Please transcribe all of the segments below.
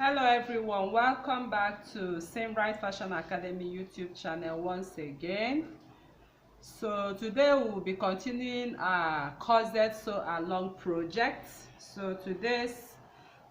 Hello everyone, welcome back to Same Right Fashion Academy YouTube channel once again. So today we will be continuing our corset sew along project. So today's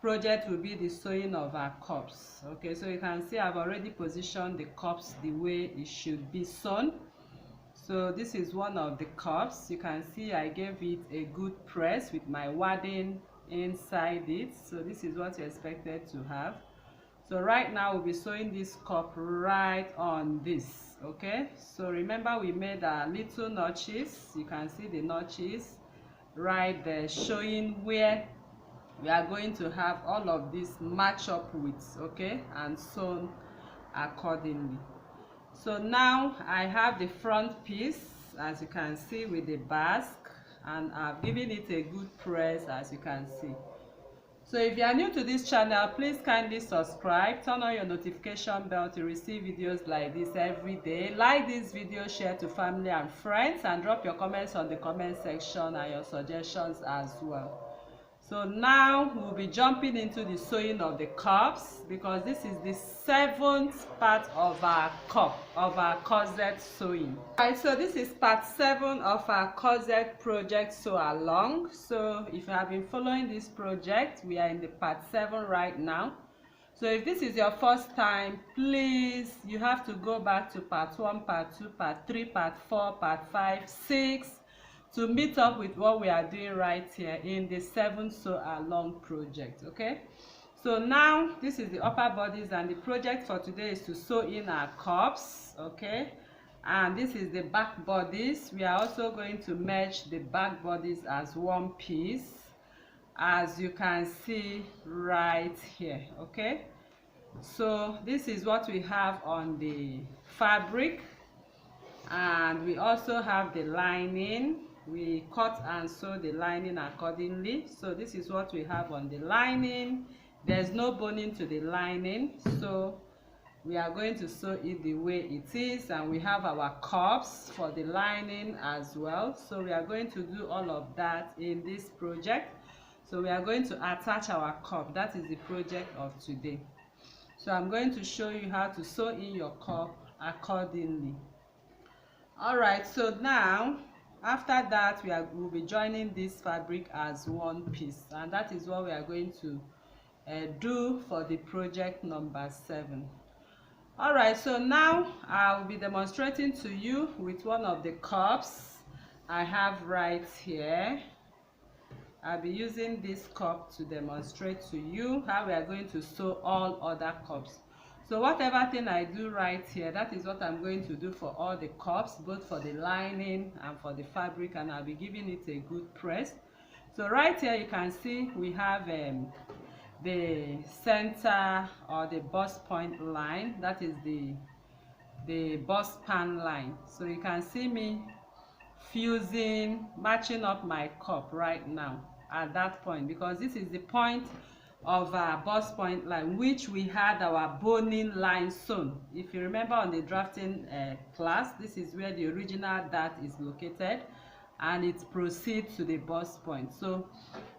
project will be the sewing of our cups. Okay, so you can see I've already positioned the cups the way it should be sewn. So this is one of the cups. You can see I gave it a good press with my wadding inside it. So this is what you expected to have. So right now we'll be sewing this cup right on this. Okay, so remember we made our little notches. You can see the notches right there showing where we are going to have all of this match up with, okay, and sewn accordingly. So now I have the front piece, as you can see, with the basque, and I've given it a good press, as you can see. So if you are new to this channel, please kindly subscribe, turn on your notification bell to receive videos like this every day. Like this video, share to family and friends, and drop your comments on the comment section and your suggestions as well. So now we'll be jumping into the sewing of the cups, because this is the 7th part of our corset sewing. Alright, so this is part 7 of our corset project sew along. So if you have been following this project, we are in the part 7 right now. So if this is your first time, please, you have to go back to part 1, part 2, part 3, part 4, part 5, 6 to meet up with what we are doing right here in the 7 sew along project. Okay, so now this is the upper bodies, and the project for today is to sew in our cups. Okay, and this is the back bodies. We are also going to merge the back bodies as one piece, as you can see right here. Okay, so this is what we have on the fabric, and we also have the lining. We cut and sew the lining accordingly. So this is what we have on the lining. There's no boning to the lining, so we are going to sew it the way it is. And we have our cups for the lining as well. So we are going to do all of that in this project. So we are going to attach our cup. That is the project of today. So I'm going to show you how to sew in your cup accordingly. All right, so now after that we'll be joining this fabric as one piece, and that is what we are going to do for the project number 7. All right, so now I'll be demonstrating to you with one of the cups I have right here. I'll be using this cup to demonstrate to you how we are going to sew all other cups. So whatever thing I do right here, that is what I'm going to do for all the cups, both for the lining and for the fabric, and I'll be giving it a good press. So right here you can see we have the center or the bust point line. That is the bust pan line. So you can see me matching up my cup right now at that point, because this is the point of our bust point line, which we had our boning line sewn. If you remember on the drafting class, this is where the original dart is located, and it proceeds to the bust point. So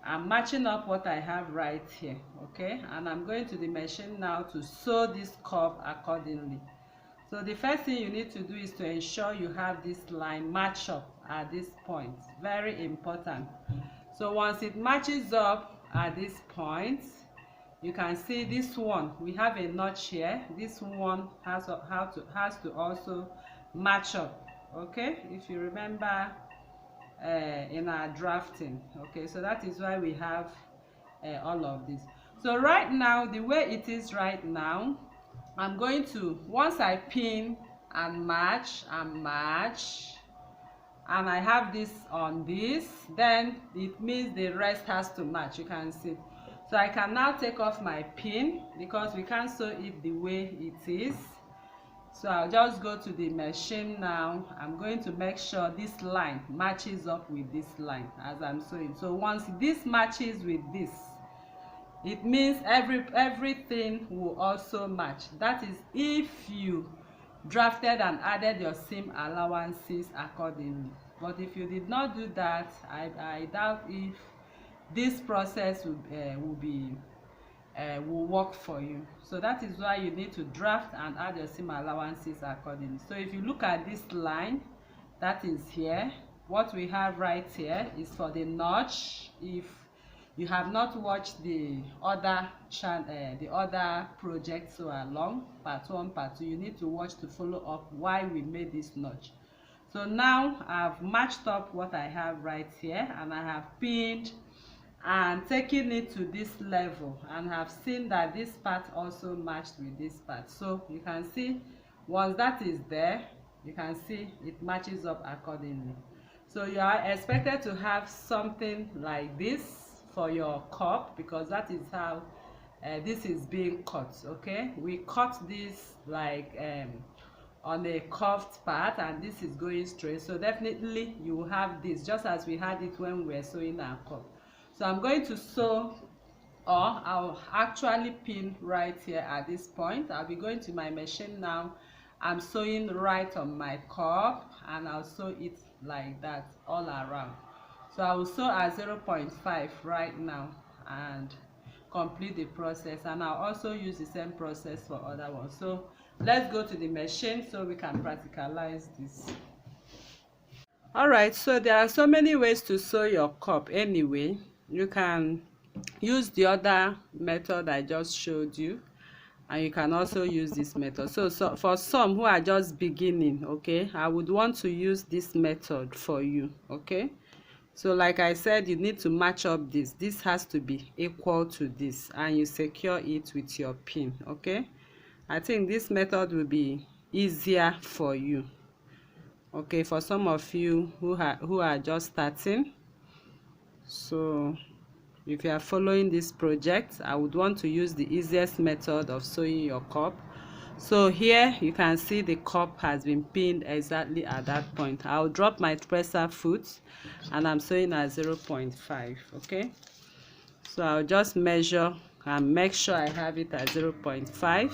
I'm matching up what I have right here. Okay, and I'm going to the machine now to sew this cup accordingly. So the first thing you need to do is to ensure you have this line match up at this point. Very important. So once it matches up at this point, you can see this one, we have a notch here. This one has to also match up. Okay, if you remember in our drafting. Okay, so that is why we have all of this. So right now, the way it is right now, I'm going to, once I pin and match, and I have this on this, then it means the rest has to match. You can see. So I can now take off my pin, because we can't sew it the way it is. So I'll just go to the machine now. I'm going to make sure this line matches up with this line as I'm sewing. So once this matches with this, it means everything will also match. That is if you drafted and added your seam allowances accordingly. But if you did not do that, I doubt if this process will be will work for you. So that is why you need to draft and add your seam allowances accordingly. So if you look at this line that is here, what we have right here is for the notch. If you have not watched the other project so along, part 1, part 2, you need to watch to follow up why we made this notch. So now I've matched up what I have right here, and I have pinned and taken it to this level, and have seen that this part also matched with this part. So you can see once that is there, you can see it matches up accordingly. So you are expected to have something like this for your cup, because that is how this is being cut. Okay, we cut this like on a curved part, and this is going straight. So definitely you will have this just as we had it when we were sewing our cup. So I'm going to sew, or I'll actually pin right here at this point. I'll be going to my machine now. I'm sewing right on my cup, and I'll sew it like that all around. So I will sew at 0.5 right now and complete the process, and I'll also use the same process for other ones. So let's go to the machine so we can practicalize this. Alright, so there are so many ways to sew your cup anyway. You can use the other method I just showed you, and you can also use this method. So for some who are just beginning, okay, I would want to use this method for you. Okay, so like I said, you need to match up this has to be equal to this, and you secure it with your pin. Okay, I think this method will be easier for you. Okay, for some of you who are just starting. So if you are following this project, I would want to use the easiest method of sewing your cup. So here you can see the cup has been pinned exactly at that point. I'll drop my presser foot, and I'm sewing at 0.5. okay, so I'll just measure and make sure I have it at 0.5.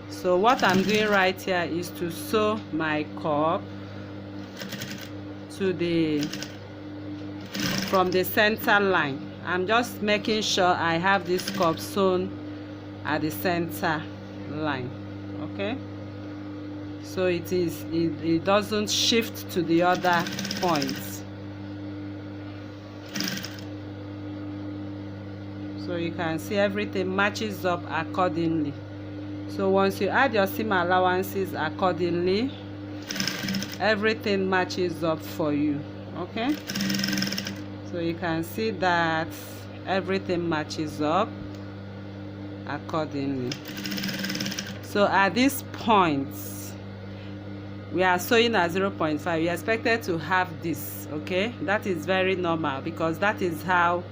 So what I'm doing right here is to sew my cup to from the center line. I'm just making sure I have this cup sewn at the center line. Okay, so it doesn't shift to the other points. So you can see everything matches up accordingly. So once you add your seam allowances accordingly, everything matches up for you. Okay, so you can see that everything matches up accordingly. So at this point, we are sewing at 0.5. You are expected to have this. Okay, that is very normal, because that is how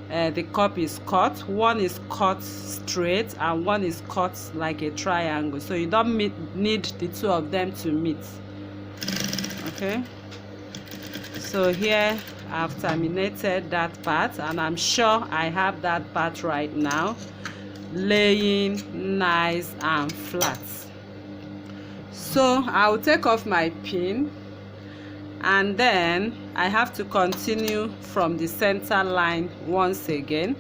the cup is cut. One is cut straight and one is cut like a triangle, so you don't need the two of them to meet. Okay, so here I've terminated that part, and I'm sure I have that part right now laying nice and flat. So I'll take off my pin, and then I have to continue from the center line once again.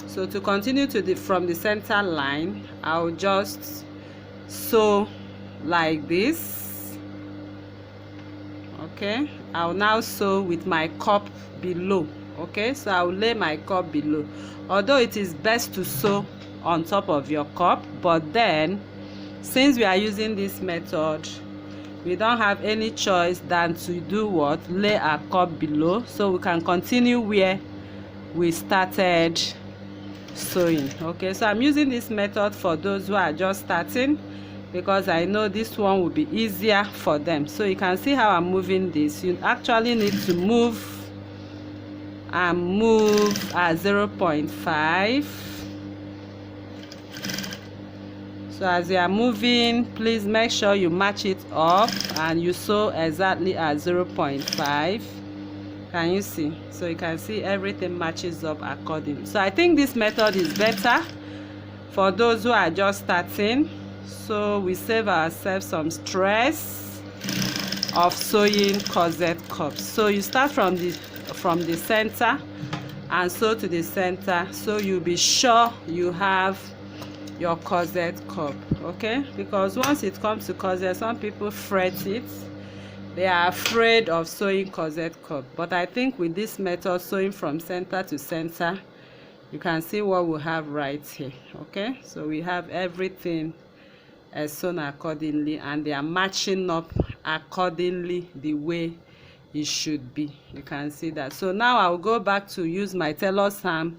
So to continue from the center line, I'll just sew like this. Okay, I'll now sew with my cup below. Okay, so I'll lay my cup below, although it is best to sew on top of your cup, but then since we are using this method, we don't have any choice than to do what? Lay our cup below, so we can continue where we started sewing. Okay, so I'm using this method for those who are just starting, because I know this one will be easier for them. So you can see how I'm moving this. You actually need to move and move at 0.5. So as you are moving, please make sure you match it up and you sew exactly at 0.5. Can you see? So you can see everything matches up accordingly. So I think this method is better for those who are just starting, so we save ourselves some stress of sewing corset cups. So you start from the center and sew to the center, so you'll be sure you have your corset cup. Okay, because once it comes to corset, some people fret it. They are afraid of sewing corset cup, but I think with this method, sewing from center to center, you can see what we have right here. Okay, so we have everything sewn accordingly, and they are matching up accordingly the way it should be. You can see that. So now I'll go back to use my tailor's ham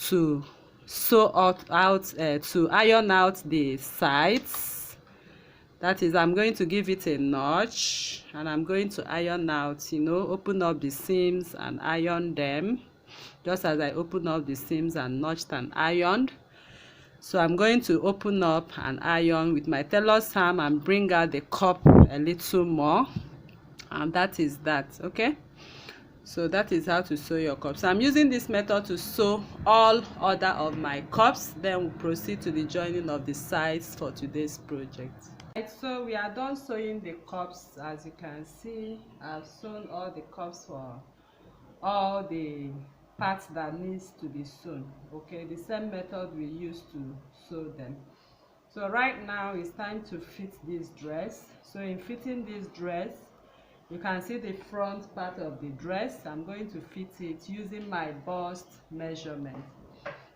to sew out to iron out the sides. That is, I'm going to give it a notch, and I'm going to iron out, you know, open up the seams and iron them, just as I open up the seams and notched and ironed. So I'm going to open up and iron with my tailor's ham and bring out the cup a little more, and that is that. Okay, so that is how to sew your cups. So I'm using this method to sew all other of my cups, then we'll proceed to the joining of the sides for today's project. Right, so we are done sewing the cups. As you can see, I've sewn all the cups for all the parts that needs to be sewn. Okay, the same method we used to sew them. So right now it's time to fit this dress. So in fitting this dress, you can see the front part of the dress. I'm going to fit it using my bust measurement.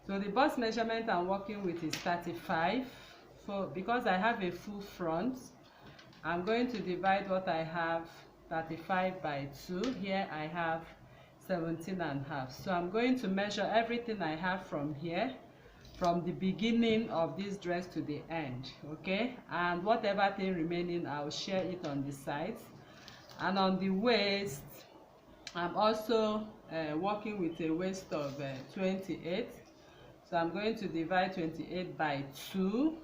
So the bust measurement I'm working with is 35. Because I have a full front, I'm going to divide what I have 35 by 2. Here I have 17.5. So I'm going to measure everything I have from here, from the beginning of this dress to the end. Okay, and whatever thing remaining, I'll share it on the sides. And on the waist, I'm also working with a waist of 28. So I'm going to divide 28 by 2.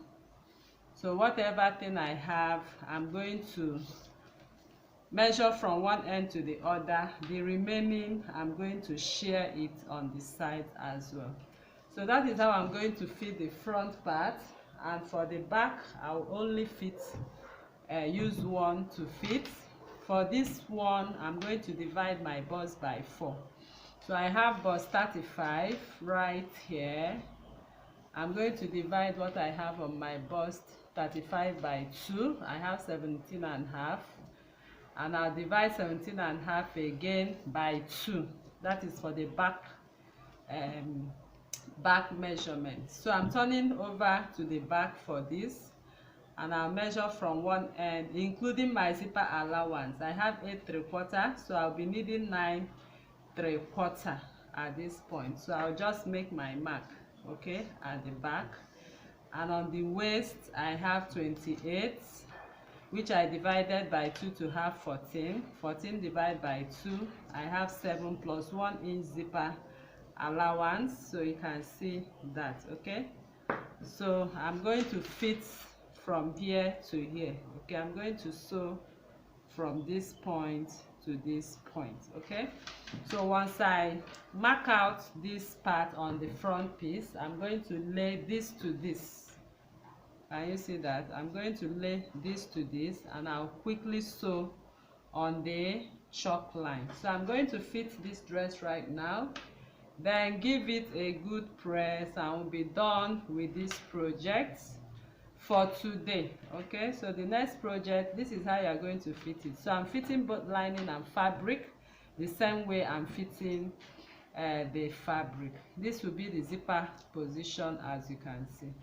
So whatever thing I have, I'm going to measure from one end to the other. The remaining, I'm going to share it on the side as well. So that is how I'm going to fit the front part. And for the back, I'll only use one to fit. For this one, I'm going to divide my bust by 4. So I have bust 35 right here. I'm going to divide what I have on my bust 35 by 2. I have 17.5, and I'll divide 17.5 again by 2. That is for the back measurement. So I'm turning over to the back for this, and I'll measure from one end, including my zipper allowance. I have 8 3/4, so I'll be needing 9 3/4 at this point. So I'll just make my mark, okay, at the back. And on the waist, I have 28, which I divided by 2 to have 14. 14 divided by 2, I have 7 plus 1 inch zipper allowance. So you can see that. Okay, so I'm going to fit from here to here. Okay, I'm going to sew from this point to this point. Okay, so once I mark out this part on the front piece, I'm going to lay this to this. Can you see that? I'm going to lay this to this, and I'll quickly sew on the chalk line. So I'm going to fit this dress right now, then give it a good press, and we'll be done with this project for today. Okay, so the next project, this is how you're going to fit it. So I'm fitting both lining and fabric the same way I'm fitting the fabric. This will be the zipper position, as you can see.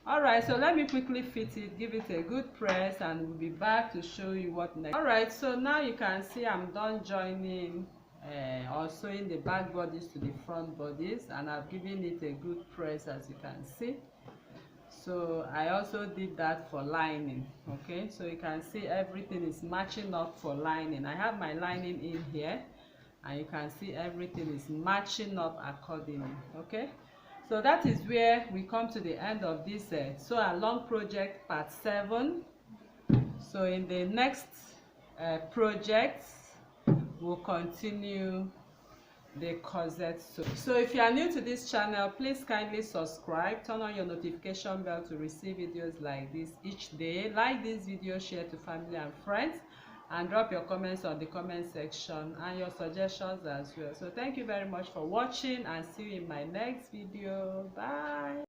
All right, so let me quickly fit it, give it a good press, and we'll be back to show you what next. All right, so now you can see I'm done joining or sewing the back bodies to the front bodies, and I've given it a good press, as you can see. So I also did that for lining. Okay, so you can see everything is matching up for lining. I have my lining in here, and you can see everything is matching up accordingly. Okay, so that is where we come to the end of this sew along project part 7. So in the next project, we'll continue the corset sew. So if you are new to this channel, please kindly subscribe, turn on your notification bell to receive videos like this each day. Like this video, share to family and friends, and drop your comments on the comment section and your suggestions as well. So thank you very much for watching, and see you in my next video. Bye.